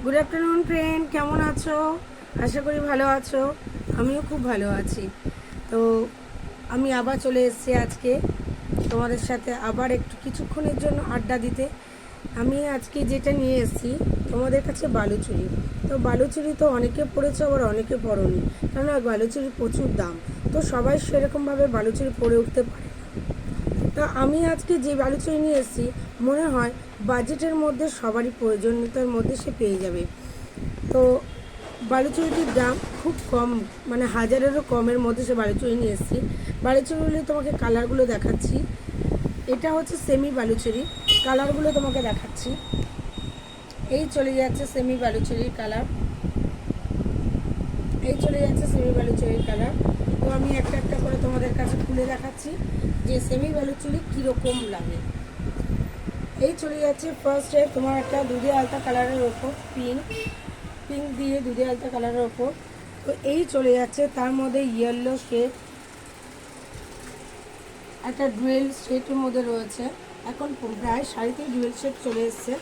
Good afternoon friend, কেমন আছো? আশা করি ভালো আছো। আমিও খুব ভালো আছি। তো আমি আবার চলে এসেছি আজকে তোমাদের সাথে আবার একটু কিছুক্ষণের জন্য আড্ডা দিতে। আমি আজকে যেটা নিয়ে এসেছি তোমাদের কাছে বালুচুরি। তো বালুচুরি তো অনেকে পড়েছে, আবার অনেকে পড়েনি, কেননা বালুচুরির প্রচুর দাম। তো সবাই সেরকমভাবে বালুচুরি পরে উঠতে পারে না। তা আমি আজকে যে বালুচুরি নিয়ে এসেছি মনে হয় বাজেটের মধ্যে সবারই প্রয়োজনীয়তার মধ্যে সে পেয়ে যাবে। তো বালুচুরিটির দাম খুব কম, মানে হাজারেরও কমের মধ্যে সে বালুচুরি নিয়ে এসেছি। বালুচুরিগুলো তোমাকে কালারগুলো দেখাচ্ছি। এটা হচ্ছে সেমি বালুচুরি, কালারগুলো তোমাকে দেখাচ্ছি। এই চলে যাচ্ছে সেমি বালুচুরির কালার, এই চলে যাচ্ছে সেমি বালুচুরির কালার। তো আমি একটা একটা করে তোমাদের কাছে খুলে দেখাচ্ছি যে সেমি বালুচুরি কীরকম লাগে। এই চলে যাচ্ছে ফার্স্টে তোমার একটা দুধে আলতা কালারের ওপর পিঙ্ক পিঙ্ক দিয়ে দুধে আলতা কালারের ওপর। তো এই চলে যাচ্ছে তার মধ্যে ইয়েলো শেড, একটা ডুয়েল শেডের মধ্যে রয়েছে। এখন প্রায় শাড়িতে ডুয়েল শেড চলে এসছে।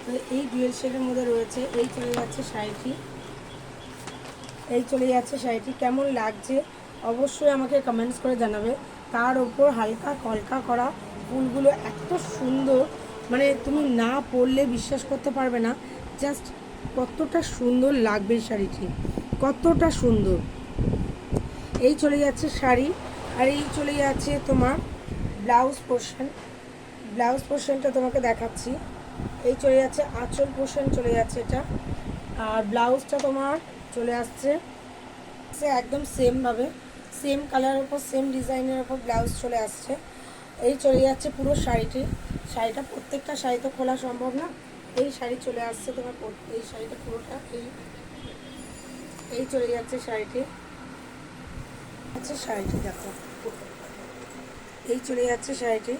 তো এই ডুয়েল শেডের মধ্যে রয়েছে। এই চলে যাচ্ছে শাড়িটি, এই চলে যাচ্ছে শাড়িটি। কেমন লাগছে অবশ্যই আমাকে কমেন্টস করে জানাবে। তার ওপর হালকা কলকা করা ফুলগুলো এত সুন্দর, মানে তুমি না পরলে বিশ্বাস করতে পারবে না জাস্ট কতটা সুন্দর লাগবে শাড়িটি, কতটা সুন্দর। এই চলে যাচ্ছে শাড়ি, আর এই চলে যাচ্ছে তোমার ব্লাউজ পোর্শন। ব্লাউজ পোর্শনটা তোমাকে দেখাচ্ছি। এই চলে যাচ্ছে আঁচল পোর্শন, চলে যাচ্ছে এটা। আর ব্লাউজটা তোমার চলে আসছে একদম সেমভাবে, সেম কালারের ওপর সেম ডিজাইনের ওপর ব্লাউজ চলে আসছে। এই চলে যাচ্ছে পুরো শাড়িটি। শাড়িটা প্রত্যেকটা শাড়ি তো খোলা সম্ভব না। এই শাড়ি চলে আসছে তোমার, এই শাড়িটা পুরোটা এই চলে যাচ্ছে শাড়িটি। আচ্ছা শাড়িটি দেখো, এই চলে যাচ্ছে শাড়িটি।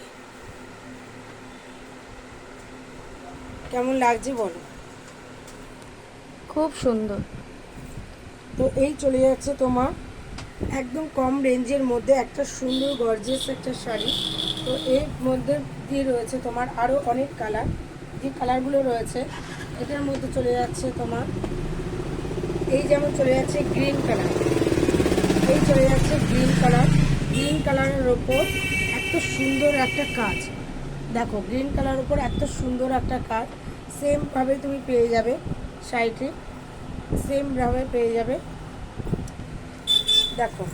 কেমন লাগছে বলো? খুব সুন্দর। তো এই চলে যাচ্ছে তোমার একদম কম রেঞ্জের মধ্যে একটা সুন্দর গর্জিয়াস একটা শাড়ি। তো এর মধ্যে দিয়ে রয়েছে তোমার আরও অনেক কালার, যে কালারগুলো রয়েছে এটার মধ্যে চলে যাচ্ছে তোমার এই যেমন চলে যাচ্ছে গ্রিন কালার, এই চলে যাচ্ছে গ্রিন কালার। গ্রিন কালারের ওপর এত সুন্দর একটা কাজ, দেখো গ্রিন কালারের ওপর এত সুন্দর একটা কাজ। সেমভাবে তুমি পেয়ে যাবে শাড়িটি, সেমভাবে পেয়ে যাবে। দেখো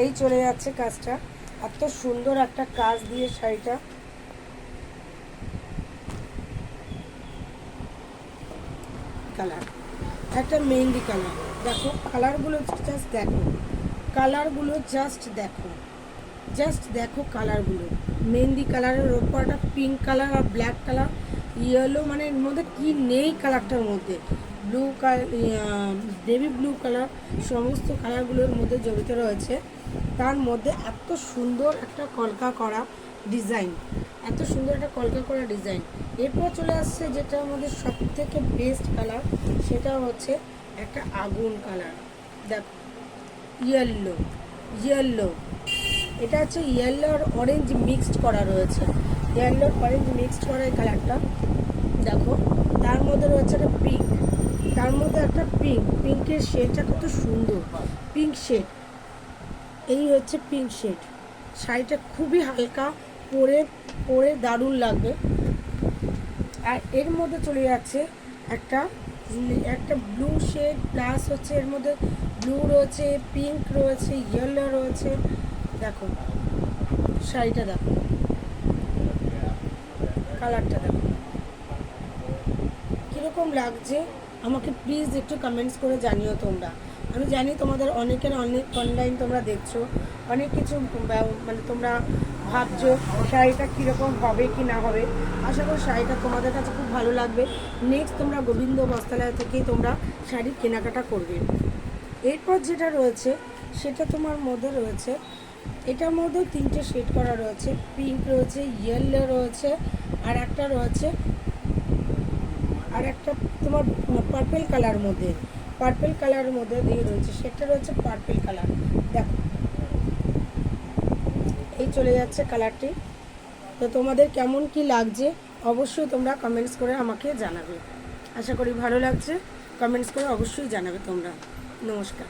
এই চলে যাচ্ছে কাজটা, এত সুন্দর একটা কাজ দিয়ে শাড়িটা। কালার একটা মেহেন্দি কালার, দেখো কালারগুলো জাস্ট দেখো, কালারগুলো জাস্ট দেখো, জাস্ট দেখো কালারগুলো। মেহেন্দি কালারের ওপর একটা পিঙ্ক কালার আর ব্ল্যাক কালার, ইয়েলো, মানে এর মধ্যে কি নেই কালারটার মধ্যে, blue colour, baby blue colour, সমস্ত কালারগুলোর মধ্যে জড়িত রয়েছে। তার মধ্যে এত সুন্দর একটা কলকা করা ডিজাইন, এত সুন্দর একটা কলকা করা ডিজাইন। এরপর চলে আসছে যেটা আমাদের সব থেকে বেস্ট কালার, সেটা হচ্ছে একটা আগুন কালার। দেখো ইয়েলো, ইয়েলো, এটা হচ্ছে ইয়েলো আর অরেঞ্জ মিক্সড করা রয়েছে, ইয়েলো অরেঞ্জ মিক্সড করা এই কালারটা। দেখো তার মধ্যে রয়েছে একটা পিঙ্ক, তার মধ্যে একটা পিঙ্ক, পিঙ্কের শেডটা কত সুন্দর, পিঙ্ক শেড। এই হচ্ছে পিঙ্ক শেড। শাড়িটা খুবই হালকা, পরে পরে দারুণ লাগবে। আর এর মধ্যে চলে যাচ্ছে একটা একটা ব্লু শেড, প্লাস হচ্ছে এর মধ্যে ব্লু রয়েছে, পিঙ্ক রয়েছে, ইয়েলো রয়েছে। দেখো শাড়িটা দেখো, কালারটা দেখো কীরকম লাগছে আমাকে প্লিজ একটু কমেন্টস করে জানিও তোমরা। আমি জানি তোমাদের অনেকের অনেক অনলাইন তোমরা দেখছো, অনেক কিছু মানে তোমরা ভাবছো শাড়িটা কীরকম হবে কি না হবে। আশা করি শাড়িটা তোমাদের কাছে খুব ভালো লাগবে। নেক্সট তোমরা গোবিন্দ বস্ত্রালয় থেকেই তোমরা শাড়ি কেনাকাটা করবে। এরপর যেটা রয়েছে সেটা তোমার মধ্যে রয়েছে, এটার মধ্যেও তিনটে শেড করা রয়েছে, পিঙ্ক রয়েছে, ইয়েলো রয়েছে, আর একটা রয়েছে, আর একটা তোমার পার্পেল কালার মধ্যে, পার্পেল কালারের মধ্যে দিয়ে রয়েছে, সেটা রয়েছে পার্পেল কালার। দেখো এই চলে যাচ্ছে কালারটি। তো তোমাদের কেমন কি লাগছে অবশ্যই তোমরা কমেন্টস করে আমাকে জানাবে। আশা করি ভালো লাগছে, কমেন্টস করে অবশ্যই জানাবে তোমরা। নমস্কার।